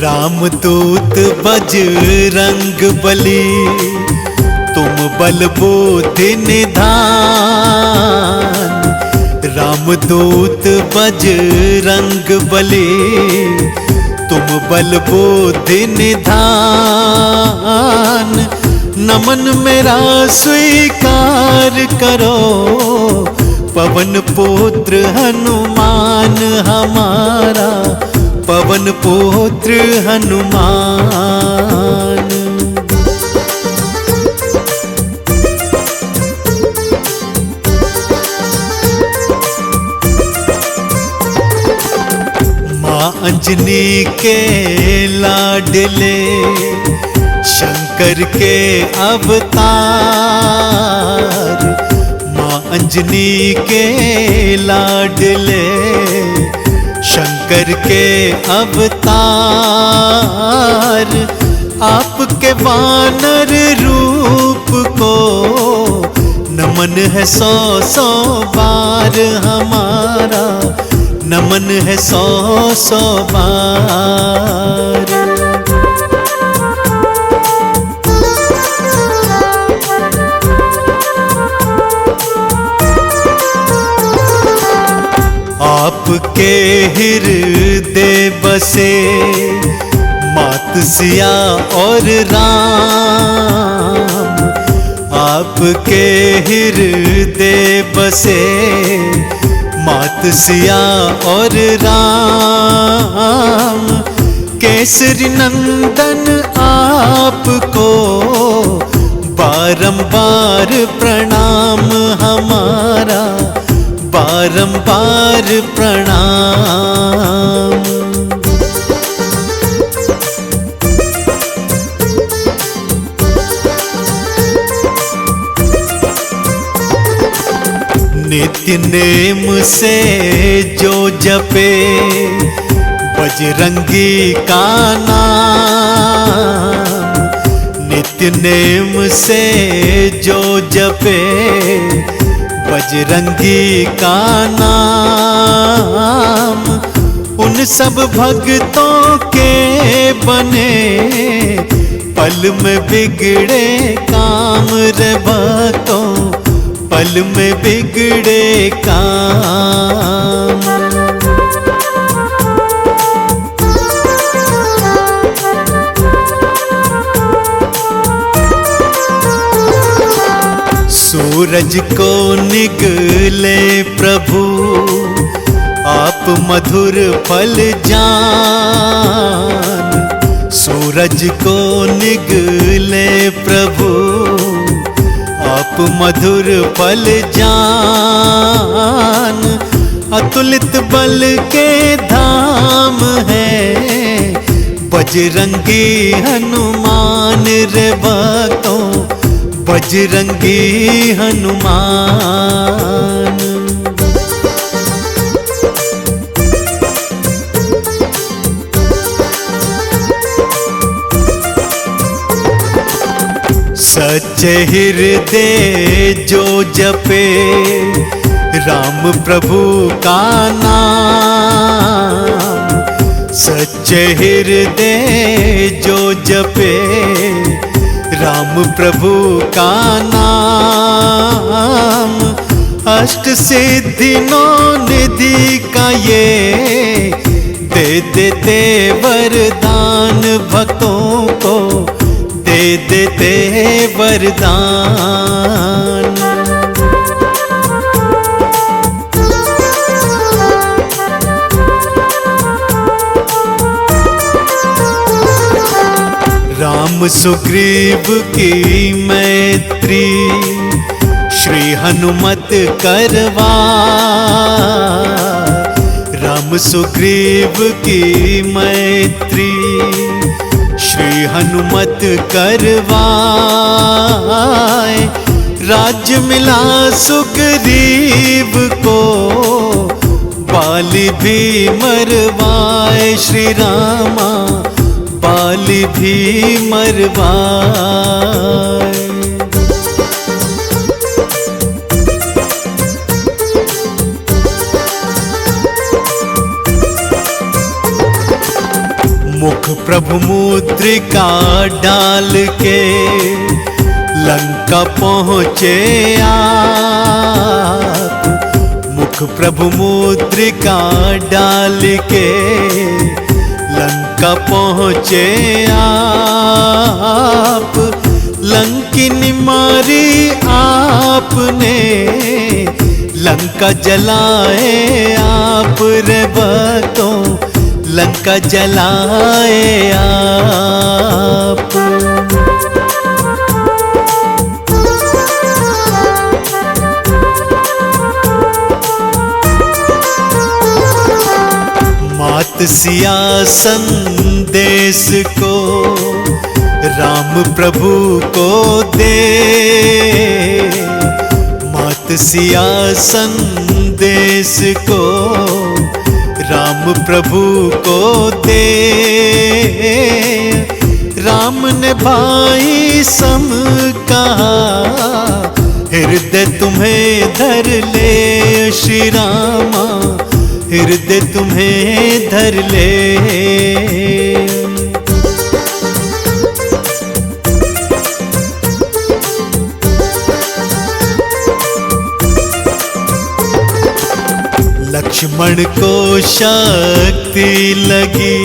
रामदूत बजरंग बली, तुम बल बुद्धि निधान। रामदूत बजरंग बली, तुम बल बुद्धि निधान। नमन मेरा स्वीकार करो, पवन पुत्र हनुमान हमारा, पवन पुत्र हनुमान। माँ अंजनी के लाडले, शंकर के अवतार। माँ अंजनी के लाडले, शंकर के अवतार। आपके वानर रूप को नमन है 100-100 बार हमारा, नमन है 100-100 बार। आपके हृदय बसे मात सिया और राम। आपके हृदय बसे मात सिया और राम। केसरी नंदन आपको बारंबार प्रणाम हमारा, बारंबार प्रणाम। नित्य नेम से जो जपे बजरंगी का नाम। नित्य नेम से जो जपे बजरंगी का नाम। उन सब भक्तों के बने पल में बिगड़े काम रे भक्तों, पल में बिगड़े काम। सूरज को निगले प्रभु, आप मधुर फल जान। सूरज को निगले प्रभु, आप मधुर फल जान। अतुलित बल के धाम है बजरंगी हनुमान रे भक्तों, बजरंगी हनुमान। सच्चे हृदय जो जपे राम प्रभु का नाम। सच्चे हृदय जो जपे राम प्रभु का नाम। अष्ट सिद्धि नौ निधि का ये दे देते वरदान भक्तों को, दे देते वरदान। राम सुग्रीव की मैत्री श्री हनुमत करवा। राम सुग्रीव की मैत्री श्री हनुमत करवाए। राज्य मिला सुग्रीव को, बाली भी मरवाए श्री रामा, बाली भी मरवाए। मुख प्रभु मुद्रिका डाल के लंका पहुँचे आप। मुख प्रभु मुद्रिका डाल के लंका पहुँचे आप। लंकिनी मारी आपने, लंका जलाए आप रे भक्तों, लंका जलाए आप। मात सिया संदेश को राम प्रभु को दे, मात सिया संदेश को राम प्रभु को दे। राम ने भाई सम कहा, हृदय तुम्हें धर ले श्री रामा, हृदय तुम्हें धर ले। लक्ष्मण को शक्ति लगी,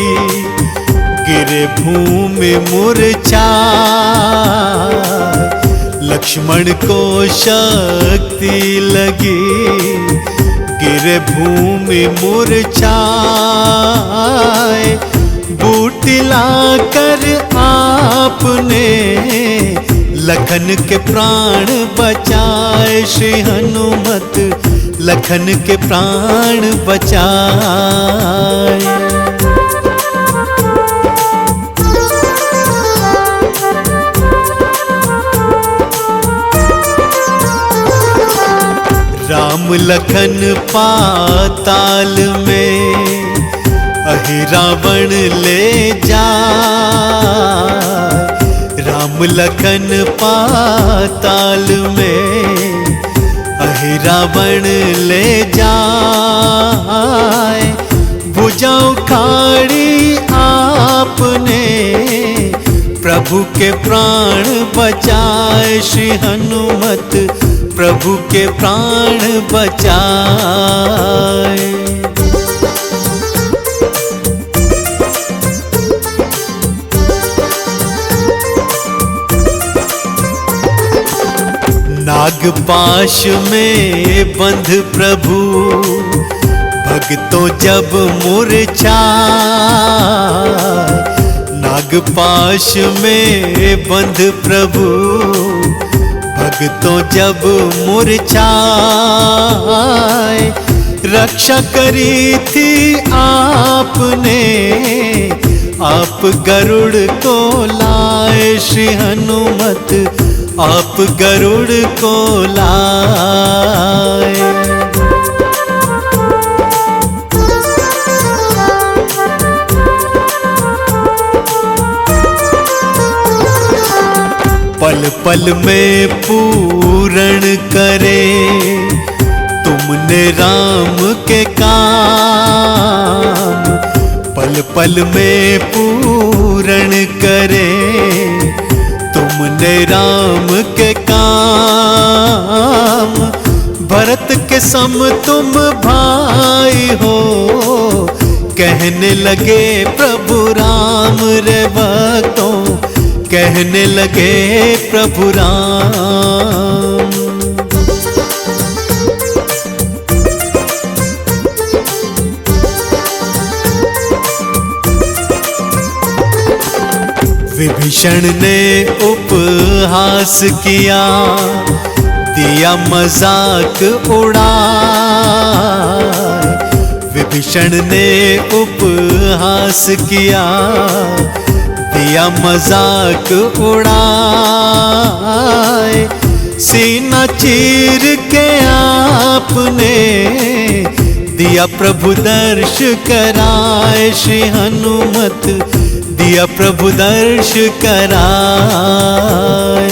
गिरे भूमि मूर्छाए। लक्ष्मण को शक्ति लगी, गिरे भूमि मूर्छाए। बूटी लाकर आपने लखन के प्राण बचाए श्री हनुमत, लखन के प्राण बचाए। राम लखन पाताल में अहि रावण ले जाए। राम लखन पाताल में अहि रावण ले जाए। भुजा उखाड़ी आपने प्रभु के प्राण बचाए श्री हनुमत, प्रभु के प्राण बचाए। नागपाश में बंध प्रभु भक्तों जब मूर्छाए। नागपाश में बंध प्रभु भक्तों जब मूर्छाए। रक्षा करी थी आपने, आप गरुड़ को लाए श्री हनुमत, आप गरुड़ को लाए। पल पल में पूर्ण करे तुमने राम के काम। पल पल में पूर्ण करे तुमने राम के काम। भरत के सम तुम भाई हो, कहने लगे प्रभु राम रे भक्तों, कहने लगे प्रभु राम। विभीषण ने उपहास किया, दिया मजाक उड़ाए। विभीषण ने उपहास किया, दिया मजाक उड़ाए। सीना चीर के आपने दिया प्रभु दर्श कराए श्री हनुमत, दिया प्रभु दर्श कराए।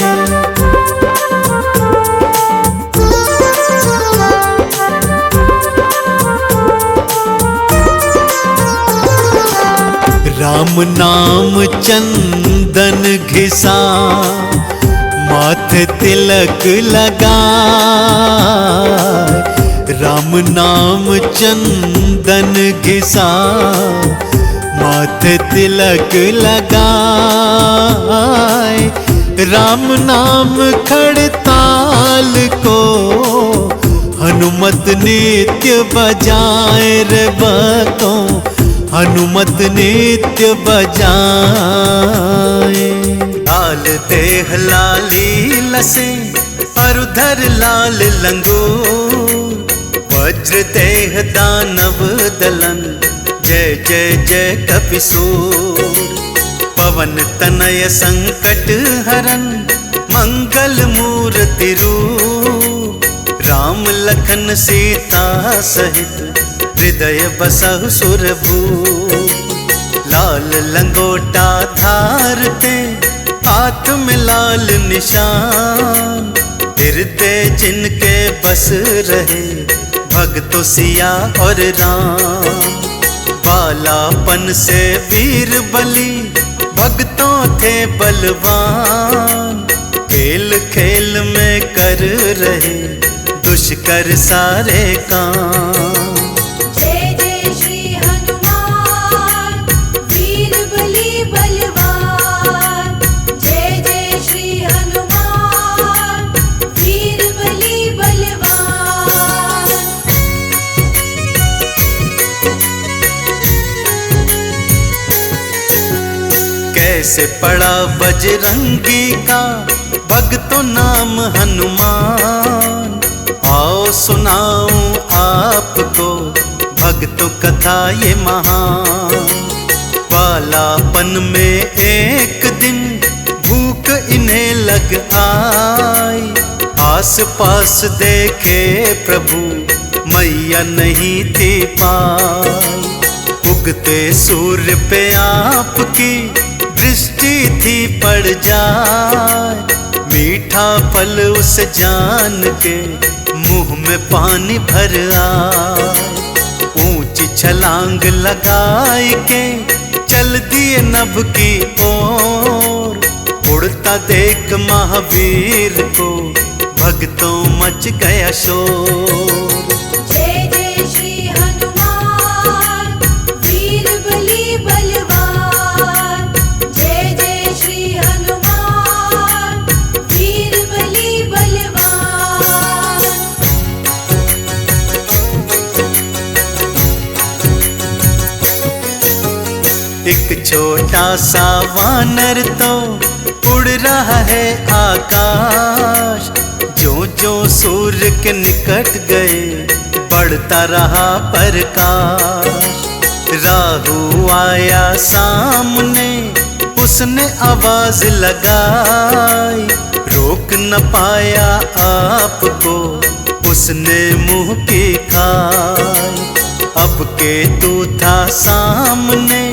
राम राम नाम चंदन घिसा, माथे तिलक लगा। राम नाम चंदन घिसा, माथे तिलक लगाए। राम नाम खड़ताल को हनुमत नित्य बजाए रे भक्तों, हनुमत नित्य बजाए। लाल देह लाली लसे, अरुधर लाल लंगूर, वज्र देह दानव दलन, जय जय जय कपिसूर। पवन तनय संकट हरन, मंगल मूर्ति रूप, राम लखन सीता सहित, हृदय बसहु सुरभूप। लाल लंगोटा धारते, हाथ में लाल निशान, हृदय जिनके बस रहे, भक्तों सिया और राम। बालापन से वीर बलि, भक्तों थे बलवान, खेल खेल में कर रहे, दुष्कर सारे काम। जय जय श्री हनुमान, वीर बलि बलवान। जय जय श्री हनुमान, वीर बलि बलवान। कैसे पड़ा बजरंगी का, भक्तों नाम हनुमान। आओ सुनाऊं आपको, भक्तों कथा ये महान। बालापन में एक दिन, भूख इन्हें लग आई, आस पास देखे प्रभु, मैया नहीं थी पाई। उगते सूर्य पे आपकी दृष्टि थी पड़ जाए, मीठा फल उस जान के, मुंह में पानी भर आए। ऊंची छलांग लगाए के, चल दिए नभ की ओर, उड़ता देख महावीर को, भक्तों मच गया शोर। जय जय श्री हनुमान, वीर बलि बलवान। जय जय श्री हनुमान, वीर बलि बलवान। एक छोटा सा वानर तो उड़ रहा है आकाश, जो जो सूर्य के निकट गए, बढ़ता रहा प्रकाश। राहु आया सामने, उसने आवाज लगाई, रोक न पाया आपको, उसने मुंह की खाई। अब के तू था सामने,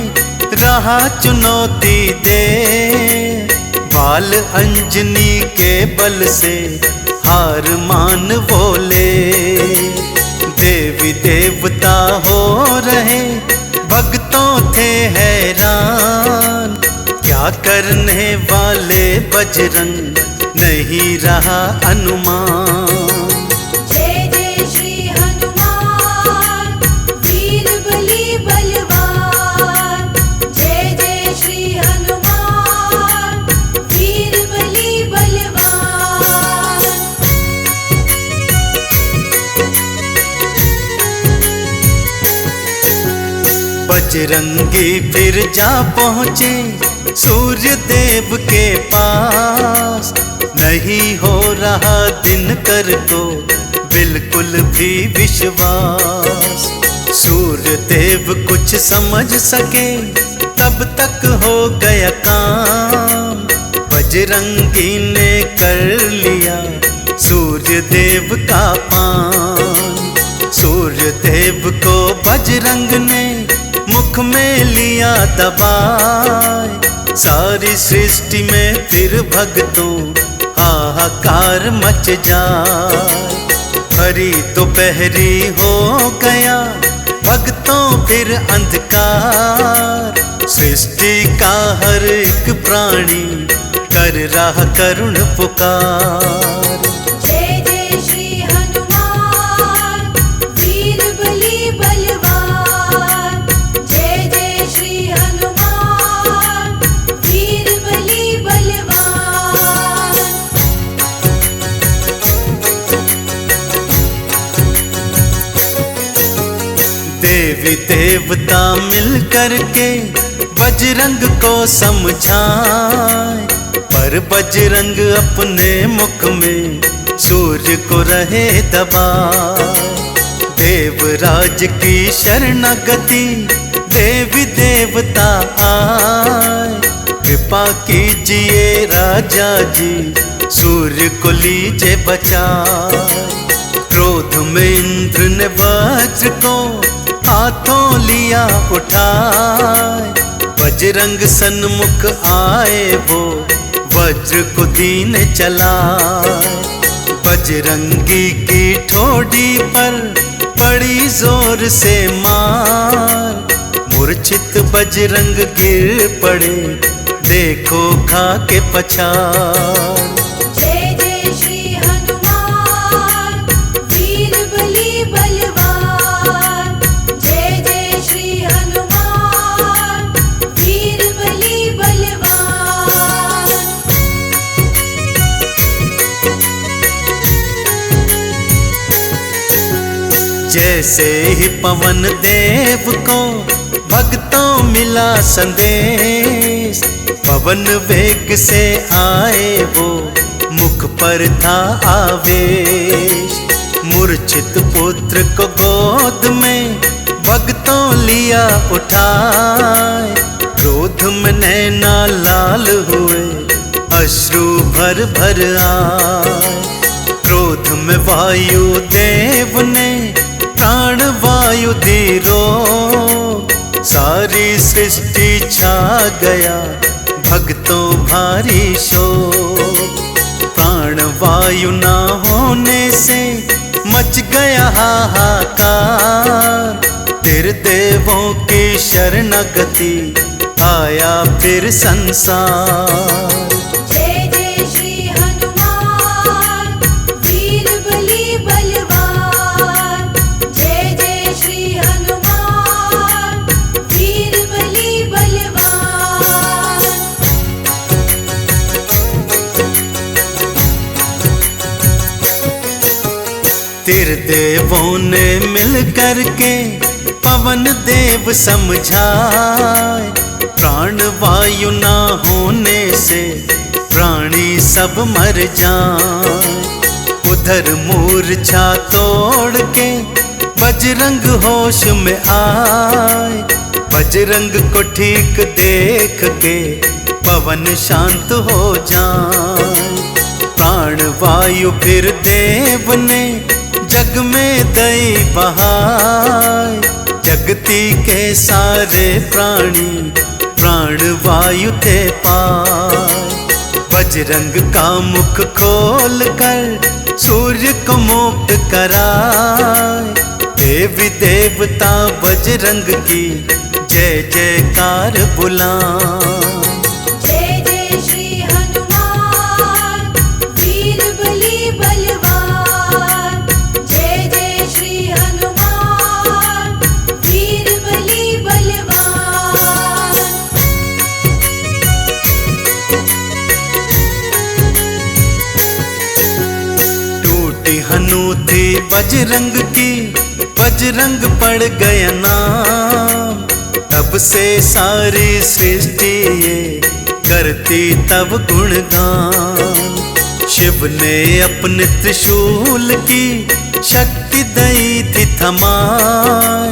रहा चुनौती दे, बाल अंजनी के बल से हार मान बोले। देवी देवता हो रहे, भक्तों थे हैरान, क्या करने वाले बजरंग, नहीं रहा अनुमान। जय जय श्री हनुमान, वीर बलि बलवान। जय जय श्री हनुमान, वीर बलि बलवान। बजरंगी फिर जा पहुँचे सूर्य देव के पास, नहीं हो रहा दिनकर को बिल्कुल भी विश्वास। सूर्य देव कुछ समझ सके, तब तक हो गया काम, बजरंगी ने कर लिया सूर्य देव का पान। सूर्य देव को बजरंग ने मुख में लिया दबाए, सारी सृष्टि में फिर भक्तों हाहाकार मच जाए। हरी दोपहरी हो गया, भक्तों फिर अंधकार, सृष्टि का हर एक प्राणी कर रहा करुण पुकार। जय जय श्री हनुमान वीर बली बलवान। जय जय श्री हनुमान वीर बली बलवान। देवी देवता मिल करके बजरंग को समझाए, पर बजरंग अपने मुख में सूर्य को रहे दबाए। देवराज की शरणागति देवी देवता आए, कृपा कीजिए राजा जी सूर्य को लीजिए बचाए। क्रोध में इंद्र ने वज्र को हाथों लिया उठाए, बजरंग सन्मुख आए वो वज्र को दीन चलाए। बजरंगी की ठोड़ी पर पड़ी जोर से मार, मूर्छित बजरंग गिर पड़े देखो खा के पछाड़। जय जय श्री हनुमान वीर बली बलवान। जय जय श्री हनुमान वीर बली बलवान। जैसे ही पवन देव को भक्तों मिला संदेश, पवन वेग से आए वो मुख पर था आवेश। मूर्छित पुत्र को गोद में भक्तों लिया उठाए, क्रोध में नैना लाल हुए अश्रु भर भर आए। क्रोध में वायु देव ने प्राण वायु दी रोक, सारी सृष्टि छा गया भक्तों भारी शोक। प्राण वायु ना होने से मच गया हाहाकार, तेरे देवों की शरणागति आया फिर संसार। जय जय श्री हनुमान वीर बली बलवान। जय जय श्री हनुमान वीर बली बलवान। तेरे देवों ने मिल करके पवन देव समझाए, प्राण वायु ना होने से प्राणी सब मर जाए। उधर मूर्छा तोड़ के बजरंग होश में आए, बजरंग को ठीक देख के पवन शांत हो जाए। प्राण वायु फिर देव ने जग में दई बहाए, जगती के सारे प्राणी प्राण वायु थे पाए। बजरंग का मुख खोल कर सूर्य को मुक्त कराए, देवी देवता बजरंग की जय जयकार बुलाए। जय जय श्री हनुमान वीर बली बलवान। जय जय श्री हनुमान वीर बली बलवान। टूटी हनूती बजरंग की, बजरंग पड़ गया नाम। तब से सारी सृष्टि ये करती तब गुणगान। शिव ने अपने त्रिशूल की शक्ति दई थी थमाए,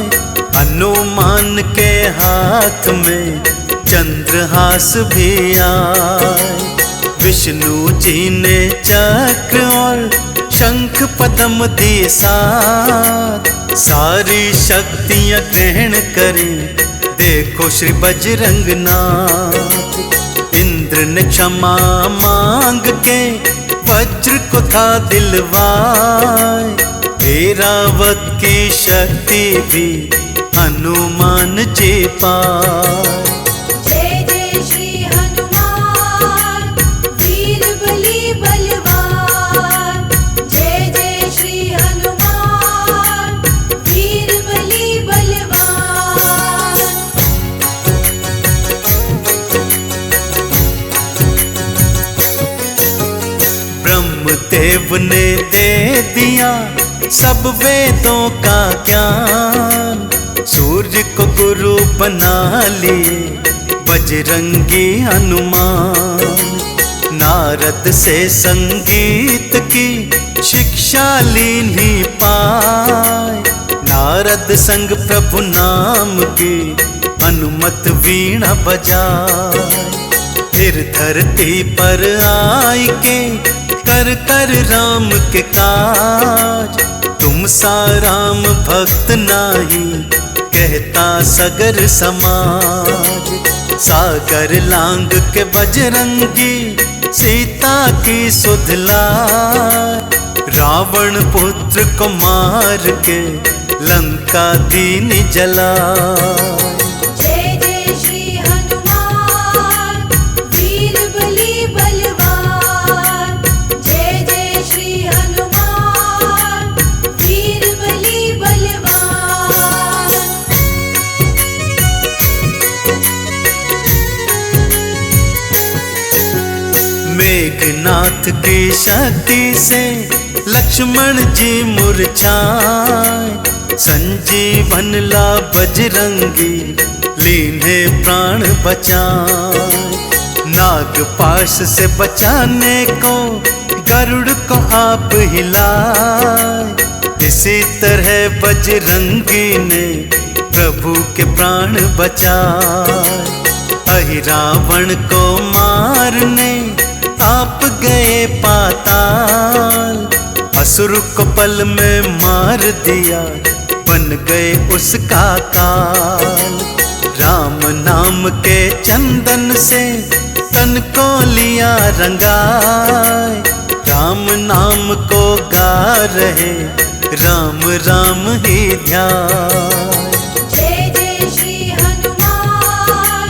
हनुमान के हाथ में चंद्रहास भी आए। विष्णु जी ने चक्र और शंख पद्म दिए साथ, सारी शक्तियां ग्रहण करें देखो श्री बजरंग नाथ। इंद्र ने क्षमा मांग के वज्र को था दिलवाए, ऐरावत की शक्ति भी हनुमान जी पाए। शिव ने दे दिया सब वेदों का ज्ञान, सूर्य को गुरु बना लिए बजरंगी हनुमान। नारद से संगीत की शिक्षा लीनी पाए, नारद संग प्रभु नाम की हनुमत वीणा बजाए। फिर धरती पर आई के कर कर राम के काज, तुम सा राम भक्त नाही कहता सगर समाज। सागर लांग के बजरंगी सीता की सुधला, रावण पुत्र को मार के लंका दीन जला। जय जय श्री हनुमान वीर बली बलवान, जय जय श्री हनुमान वीर बली बलवान। मेघनाथ की शक्ति से लक्ष्मण जी मूर्छाए, संजीवन ला बजरंगी लीने प्राण बचाए। नागपाश से बचाने को गरुड़ को आप हिलाए, इसी तरह बजरंगी ने प्रभु के प्राण बचाए। अहि रावण को मारने आप गए पाताल, असुर को पल में मार दिया बन गए उसका काल। राम नाम के चंदन से तन को लिया रंगाए, राम नाम को गा रहे राम राम ही ध्यान। जय जय श्री हनुमान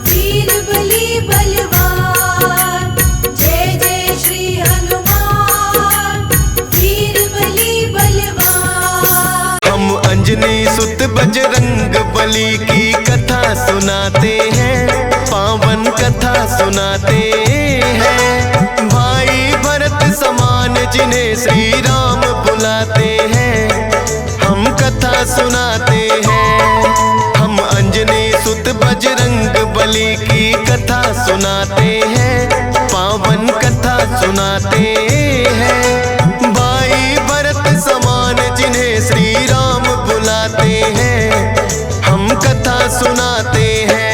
वीर बली बलवान, जय जय श्री हनुमान वीर बली बलवान। हम अंजनी सुत बजरंग बली की कथा सुनाते हैं, पावन कथा सुनाते हैं। भाई भरत समान जिन्हें श्री राम बुलाते हैं, हम कथा सुनाते हैं। हम अंजनी सुत बजरंग बली की कथा सुनाते हैं, पावन कथा सुनाते हैं। भाई भरत समान जिन्हें श्री राम बुलाते हैं, हम कथा सुनाते हैं।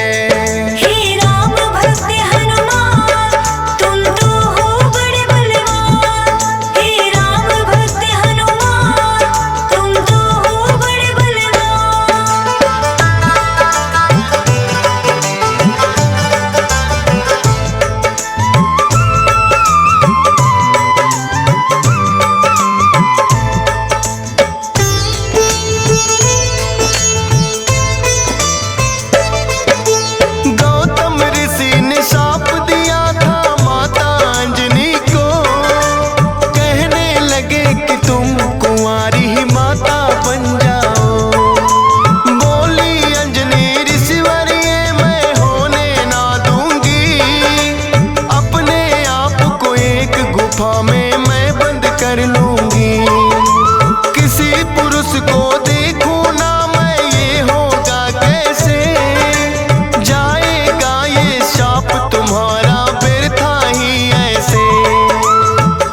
हे राम भक्त हनुमान तुम तो हो बड़े बलवान, हे राम भक्त हनुमान तुम तो हो बड़े बलवान। गौतम ऋषि ने शाप दिया था माता अंजनी को, कहने लगे कि तुम कुंवारी ही माता बन जाओ। बोली अंजनी ऋषिवर ये मैं होने ना दूंगी, अपने आप को एक गुफा में मैं बंद कर लूंगी। किसी पुरुष को देखूं ना मैं ये होगा कैसे, जाएगा ये शाप तुम्हारा व्यर्था ही ऐसे।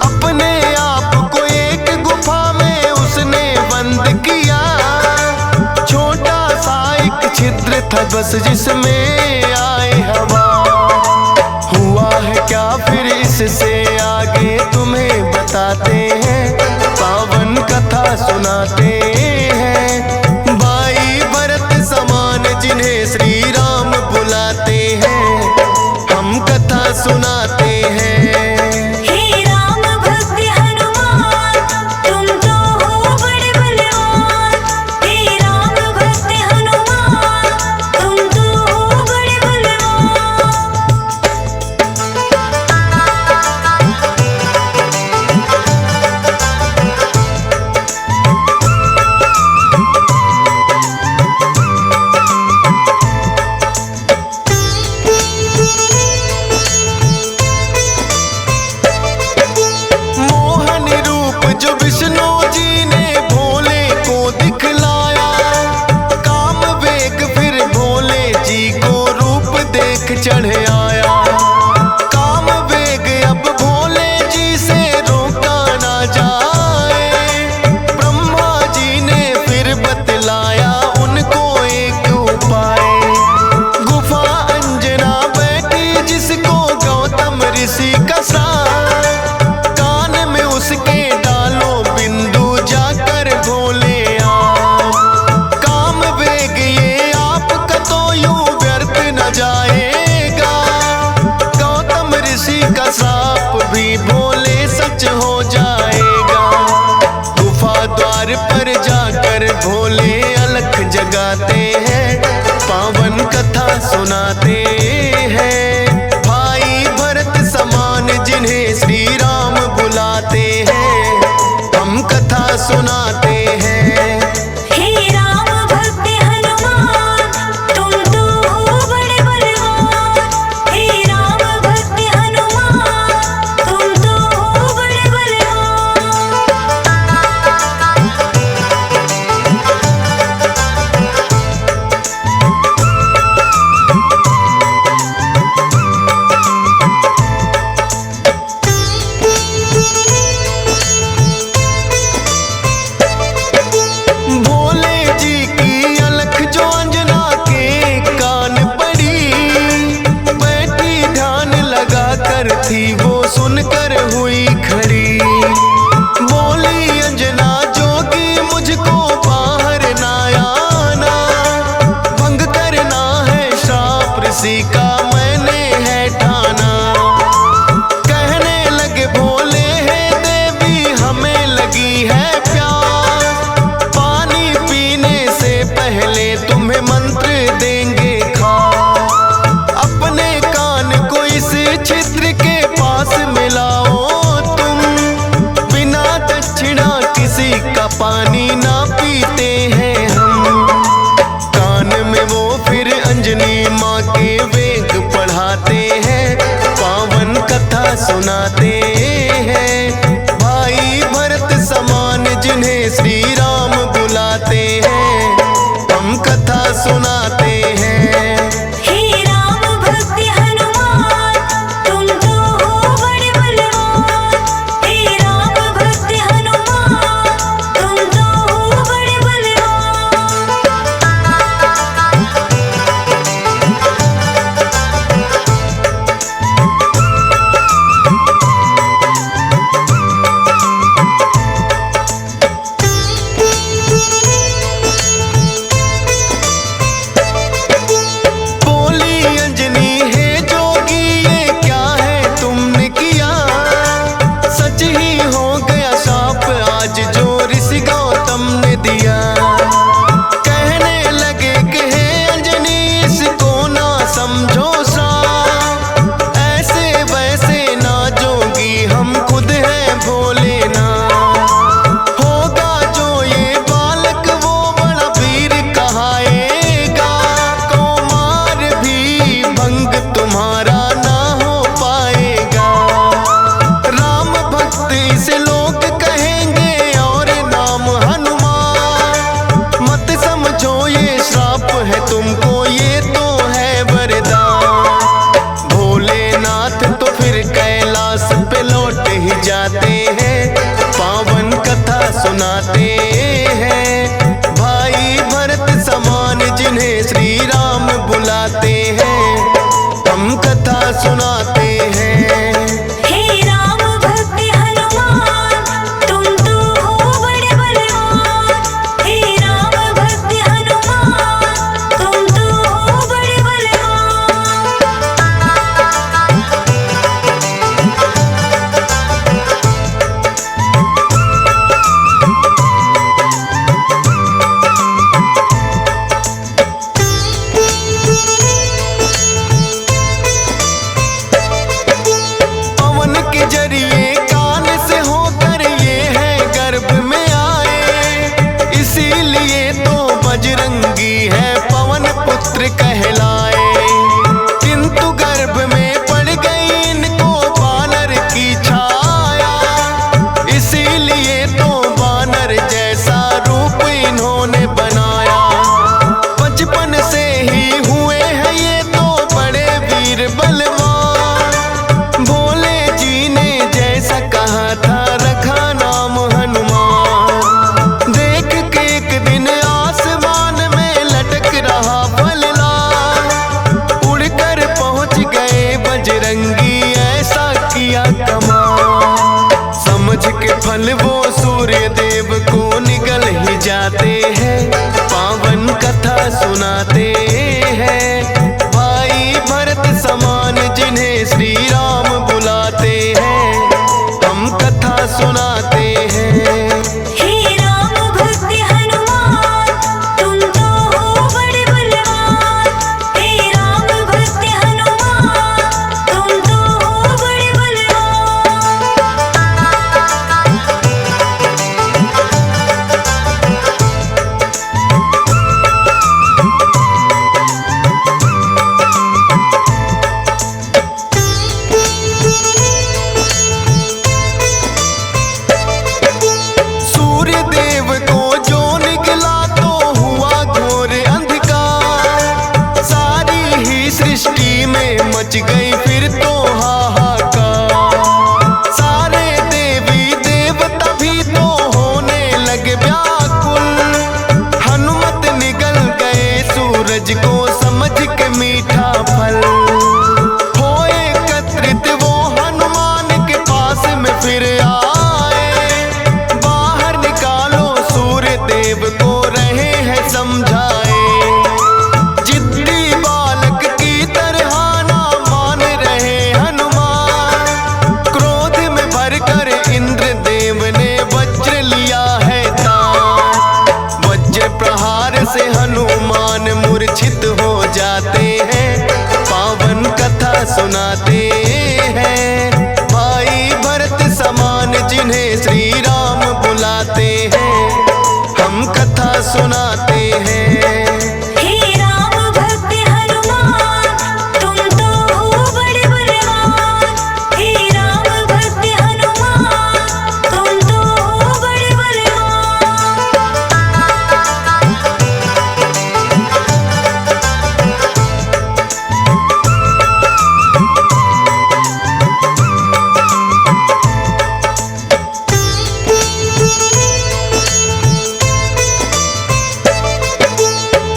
अपने आप को एक गुफा में उसने बंद किया, छोटा सा एक छिद्र था बस जिसमें आए हवा। हुआ है क्या फिर इससे आगे तुम्हें बताते हैं, पावन कथा सुनाते हैं। भाई भरत समान जिन्हें श्री राम बुलाते हैं, हम कथा सुनाते हैं। हे राम भक्त हनुमान तुम तो हो बड़े बलवान, हे राम भक्त हनुमान तुम तो हो बड़े बलवान। द्वार पर जाकर भोले अलख जगाते हैं, पावन कथा सुनाते हैं। भाई भरत समान जिन्हें श्री राम बुलाते हैं, हम कथा सुनाते हैं। हे राम भक्त हनुमान तुम तो हो बड़े बलवान। हे राम भक्त हनुमान तुम तो हो बड़े बलवान। भोले जी की अलख जो अंजना के कान पड़ी, बैठी ध्यान लगा कर थी वो सुनकर हुई खड़ी। बोली अंजना जोगी मुझको बाहर ना आना, भंग करना है श्राप ऋषि का मैंने है ठाना। कहने लगे भोले है देवी हमें लगी है प्यास, पानी पीने से पहले तुम्हें मंत्र देंगे खास। अपने कान को इस छिद्र के पास मिलाओ तुम, बिना दक्षिणा किसी का पानी ना पीते हैं हम। कान में वो फिर अंजनी माँ के वेद पढ़ाते हैं, पावन कथा सुनाते हैं। भाई भरत समान जिन्हें श्री राम बुलाते हैं, हम कथा सुनाते हैं। हे राम भक्त हनुमान तुम तो हो बड़े बलवान। हे राम भक्त हनुमान तुम तो हो बड़े बलवान। बोली अंजनी है जोगी ये क्या है तुमने किया, सच ही हो गया शाप आज जो ऋषि गौतम ने दिया। कहने लगे कि हे अंजनी इसको ना समझो श्राप, ऐसे वैसे ना जोगी हम खुद हैं भोले ना। होगा जो ये बालक वो बड़ा वीर कहाएगा, कौमार भी भंग तुम्हारा ना हो पाएगा। राम भक्त इसे लोग कहेंगे और नाम हनुमान, मत समझो ये श्राप है तुमको ये तो है वरदान। भोलेनाथ तो फिर कैलाश पे लौट ही जाते हैं, पावन कथा सुनाते हैं। भाई भरत समान जिन्हें श्री राम बुलाते हैं, हम कथा सुनाते हैं। हे राम भक्त हनुमान तुम तो हो बड़े बलवान। हे राम भक्त हनुमान तुम तो हो बड़े बलवान। पवन के जरिए कान से होकर ये है गर्भ में आए, इसीलिए तो बजरंगी है पवन पुत्र कहलाए। किंतु गर्भ में पड़ गई इनको वानर की छाया, इसीलिए तो वानर जैसा रूप इन्होंने बनाया। बचपन से ही हुए हैं ये तो बड़े वीर बलवान, भोले जी ने जैसा कहा था रखा नाम हनुमान। देख के एक दिन आसमान में लटक रहा फलदार, उड़कर पहुंच गए बजरंगी ऐसा किया कमाल। समझ के फल वो सूर्य देव को निगल ही जाते हैं, पावन कथा सुनाते हैं। भाई भरत समान जिन्हें श्री राम बुलाते हैं, हम कथा सुनाते हैं। हे राम सृष्टि में मच गई फिर तो हाहाकार। सारे देवी देवता भी तो होने लगे व्याकुल। हनुमत निगल गए सूरज को समझ के मीठा फल। हो एकत्रित वो हनुमान के पास में फिर आए। बाहर निकालो सूर्य देव को रहे हैं समझाए। जिद्दी बालक की तरह ना मान रहे हनुमान। क्रोध में भरकर इंद्र देव ने वज्र लिया है तान। वज्र प्रहार से हनुमान मूर्छित हो जाते हैं। पावन कथा सुनाते हैं भाई भरत समान जिन्हें श्री राम बुलाते हैं। हम कथा सुनाते हैं। हे राम भक्त हनुमान तुम तो हो बड़े बलवान। हे राम भक्त हनुमान तुम तो हो बड़े बलवान।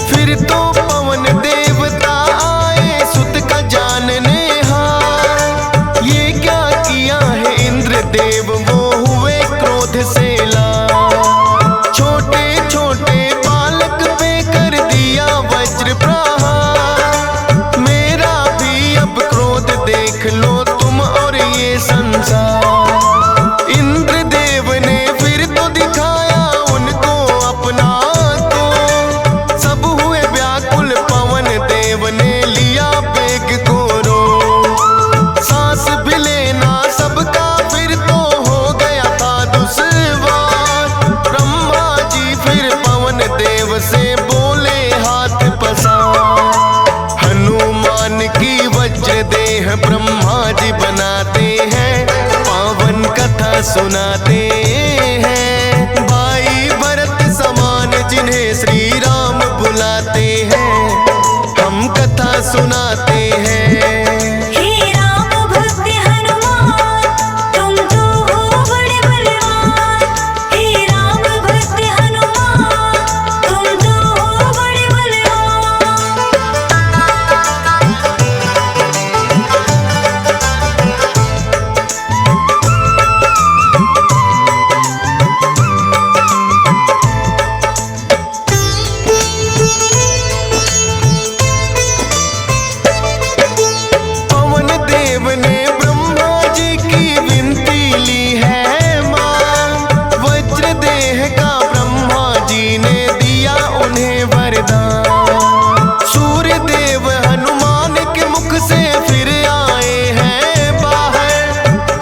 फिर तो पवन देवता आए सुत का जानने हार। ये क्या किया है इंद्र देव वो हुए क्रोध से लाल। छोटे छोटे बालक पे कर दिया वज्र प्रहार। मेरा भी अब क्रोध देख लो तुम और ये संसार। इंद्र देव ने फिर तो दिखाया उनको अपना तो। सब हुए व्याकुल पवन देव ने लिया बेग को रो। सांस भी लेना सबका फिर तो हो गया था दुश्वार। ब्रह्मा जी फिर पवन देव से बोले हाथ पसार। हनुमान की वज्र देह ब्रह्मा जी बनाते हैं। पावन कथा सुनाते हैं भाई भरत समान जिन्हें श्री राम बुलाते हैं। हम कथा सुनाते हैं। हे राम भक्त हनुमान तुम तो हो बड़े बलवान। हे राम भक्त हनुमान तुम तो हो बड़े बलवान। पवन देव ने ब्रह्मा जी की विनती ली है मां। वज्र देह का ब्रह्मा जी ने दिया उन्हें वरदान। सूर्य देव हनुमान के मुख से फिर आए हैं बाहर।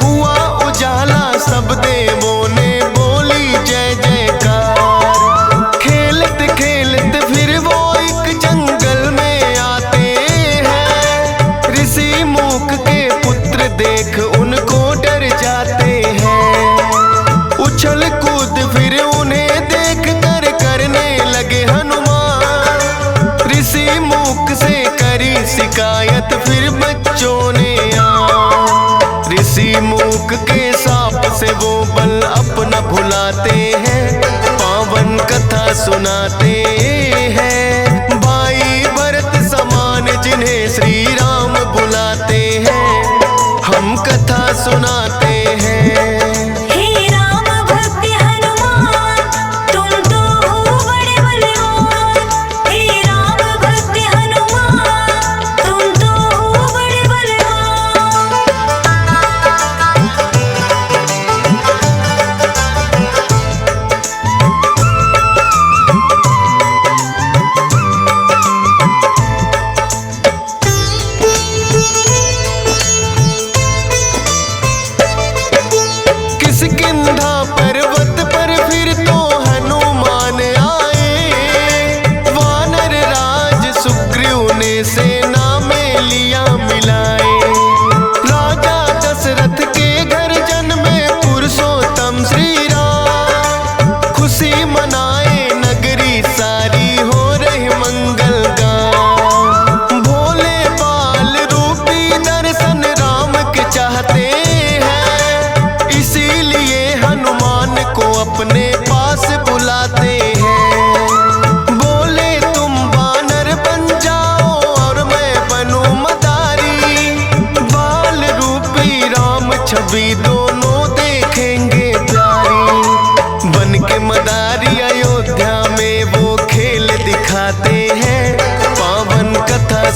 हुआ उजाला सब देवों ने बोली जय जयकार। खेलते खेलते फिर वो एक जंगल में आते हैं। ऋषि मूक के पुत्र देख उनको डर जाते हैं। उछल कूद फिर उन्हें देख कर करने लगे हनुमान। ऋषि मूक से करी शिकायत फिर बच्चों ने आ। ऋषि मूक के साप से वो बल अपना भुलाते हैं। पावन कथा सुनाते हैं भाई भरत समान जिन्हें श्री राम बुलाते हैं। हम कथा सुनाते हैं। हे राम भक्त हनुमान तुम तो हो बड़े बलवान। हे राम भक्त हनुमान तुम तो हो बड़े बलवान।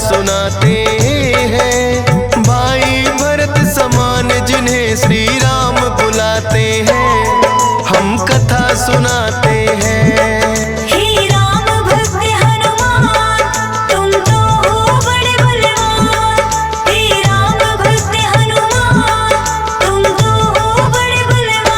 सुनाते हैं। भाई भरत समान जिन्हें श्री राम बुलाते हैं, हम कथा सुनाते हैं। हे राम भक्त हनुमान, तुम तो हो बड़े बलवान। हे राम भक्त हनुमान, तुम तो हो बड़े बलवान।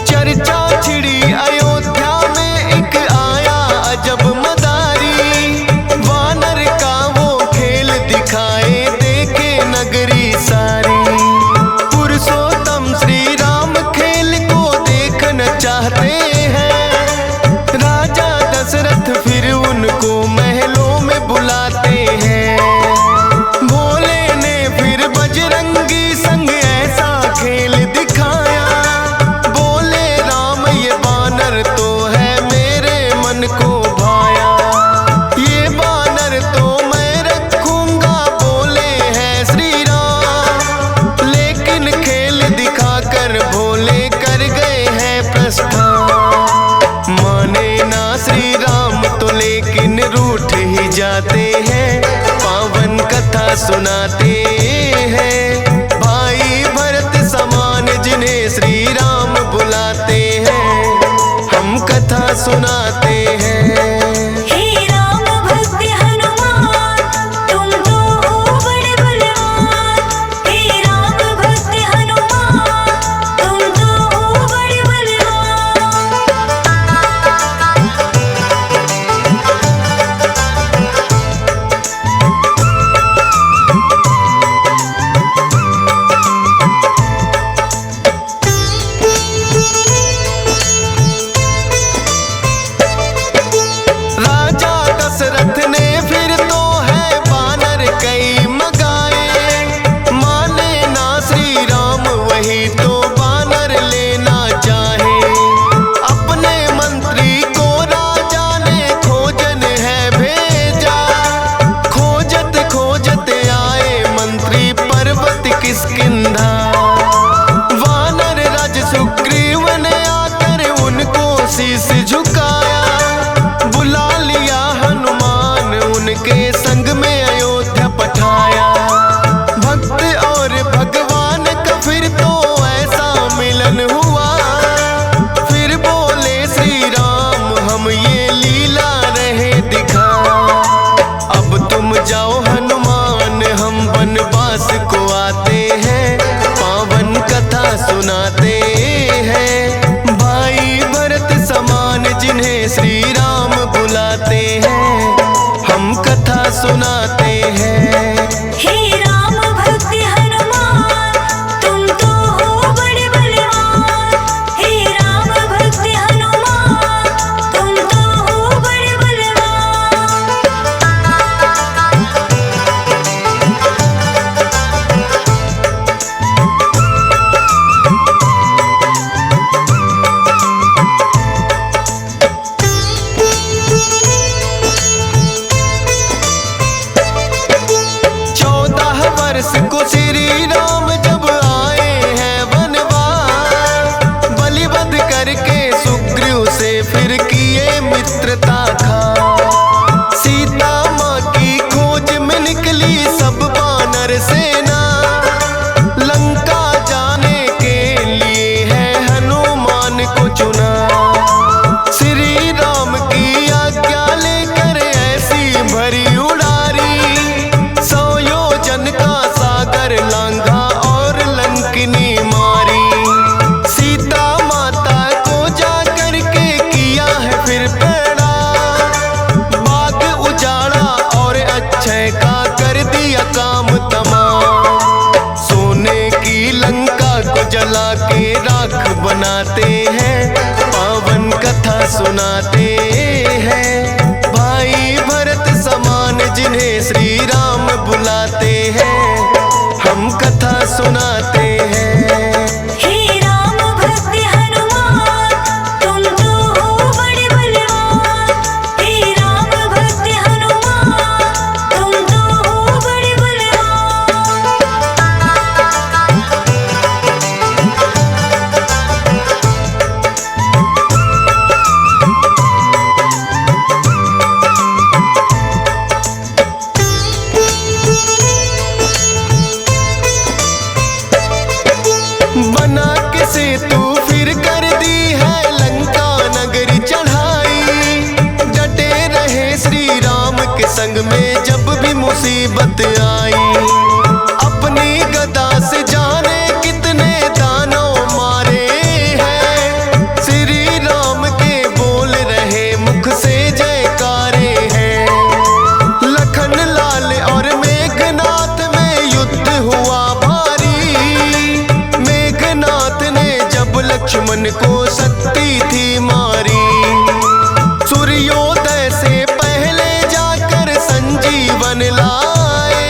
चर्चा छिड़ी अयोध्या में, एक आया अजब मदारी। वानर का वो खेल दिखाए, देखे नगरी सारी। पुरुषोत्तम श्री राम खेल को देखना चाहते हैं। राजा दशरथ फिर उनको महलों में बुलाते हैं। भोले ने फिर बजरंगी संग ऐसा खेल दिखाया। बोले राम ये बानर तो है मेरे मन को भाया। ये बानर तो मैं रखूंगा, बोले हैं श्री राम। लेकिन खेल दिखाकर भोले कर गए हैं प्रस्थान। माने ना श्री राम तो लेकिन रूठ ही जाते हैं। पावन कथा सुनाते हैं। भाई भरत समान जिन्हें श्री राम बुलाते हैं, हम कथा सुनाते हैं। हे राम भक्त हनुमान, तुम तो हो बड़े बलवान। हे राम भक्त हनुमान, तुम तो हो बड़े बलवान। राजा दशरथ ने फिर तो है बानर कई मगाए। माने ना श्री राम वही तो बानर लेना चाहे। अपने मंत्री को राजा ने खोजन है भेजा। खोजत खोजत आए मंत्री पर्वत किष्किंधा। वानर राज सुग्रीव ने आकर उनको शीश झुकाया। बुला लिया हनुमान, उनके संग में अयोध्या पठाया। भक्त और भगवान का फिर तो ऐसा मिलन हुआ। फिर बोले श्री राम हम ये लीला रहे दिखा। अब तुम जाओ हनुमान, हम वनवास को आते हैं। पावन कथा सुनाते हैं। भाई भरत समान जिन्हें श्री राम बुलाते हैं, हम कथा सुनाते हैं। हे राम भक्त हनुमान, तुम तो हो बड़े बलवान। हे राम भक्त हनुमान, तुम तो हो बड़े बलवान। वर्ष को श्री राम जब आए हैं वनवास। बलिवध करके सुग्रीव से फिर किए मित्रता खा। सीता माँ की खोज में निकली सब बानर सेना। लंका जाने के लिए है हनुमान को चुना। श्री राम की आज्ञा लेकर ऐसी भरी उड़ारी। 100 योजन का सागर लांघा और लंकिनी मारी। सीता माता को जा करके किया है फिर पैड़ा। बाग उजाड़ा और अक्षय का कर दिया काम तमाम। सोने की लंका को जला के राख बनाते हैं। पावन कथा सुनाते हैं। भाई भरत समान जिन्हें श्री राम बुलाते हैं, हम कथा सुनाते हैं। हे राम भक्त हनुमान, तुम तो हो बड़े बलवान। हे राम को शक्ति थी मारी। सूर्योदय से पहले जाकर संजीवन लाए,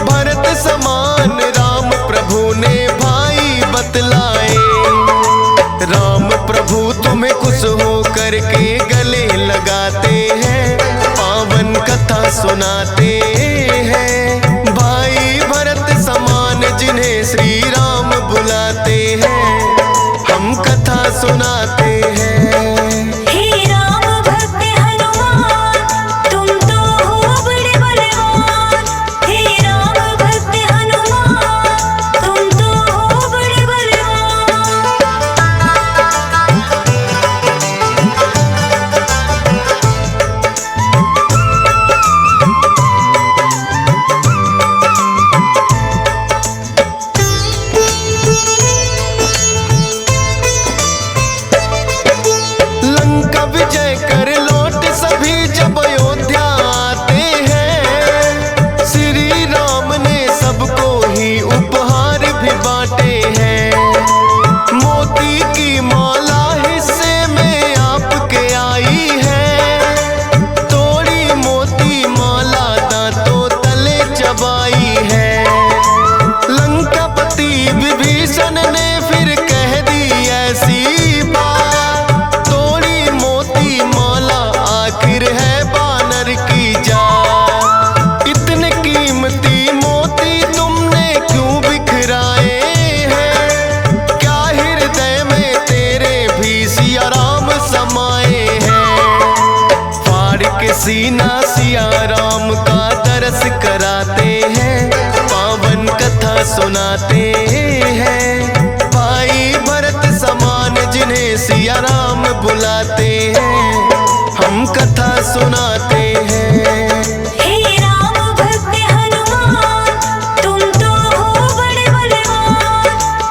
भरत समान राम प्रभु ने भाई बतलाए। राम प्रभु तुम्हें खुश हो करके गले लगाते हैं, पावन कथा सुनाते हैं। भाई भरत समान जिन्हें श्री राम बुलाते हैं, हम कथा सुनाते हैं। हे राम भक्त हनुमान, तुम तो हो बड़े बलवान। हे राम भक्त हनुमान, तुम तो हो बड़े बलवान। लंका विजय कर लौट सभी जब अयोध्या आते हैं, श्री राम ने सबको ही उपहार भी बांटे हैं। मोती की माला हिस्से में आपके आई है, तोड़ी मोती माला दांतों तले चबाई है। लंकापति विभीषण ने फिर कह दी ऐसी बात, तोड़ी मोती माला आखिर है बानर की जात। इतने कीमती मोती तुमने क्यों बिखराए हैं, क्या हृदय में तेरे भी सिया राम समाए हैं। फाड़ के सीना सिया राम का दरस कराते हैं, पावन कथा सुनाते हैं। भाई भरत समान जिन्हें सिया राम बुलाते हैं, हम कथा सुनाते हैं। हे राम भक्त हनुमान, तुम तो हो बड़े बलवान।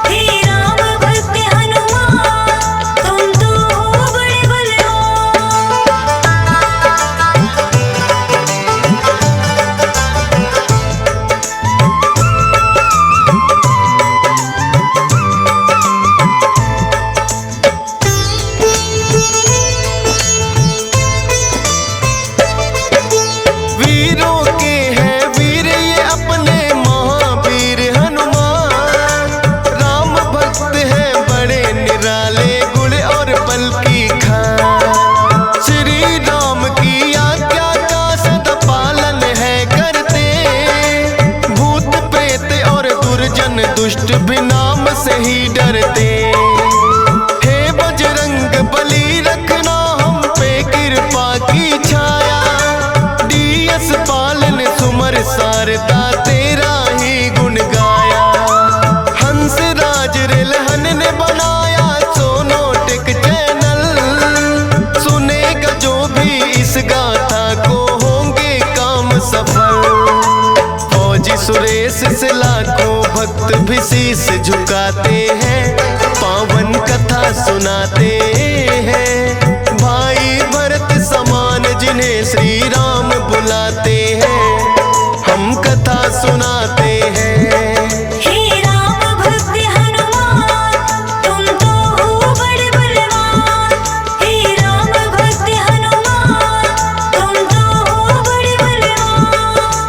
हे राम भक्त हनुमान, तुम तो हो बड़े बलवान। वीरों के हैं वीर ये अपने महावीर हनुमान, राम भक्त हैं बड़े निराले गुण और बल की खान। श्री राम की आज्ञा का सदा पालन है करते, भूत प्रेत और दुर्जन दुष्ट भी नाम से ही डरते। हे बजरंग बली रखना हम पे कृपा की छाया, डीएस पालन सुमर सारदा तेरा ही गुण गाया। हंस राज रिलहन ने बनाया सोनोटिक चैनल, सुनेगा जो भी इस गाथा को होंगे काम सफल। फौजी सुरेश से लाखों भक्त भी शीश झुकाते हैं, पावन कथा सुनाते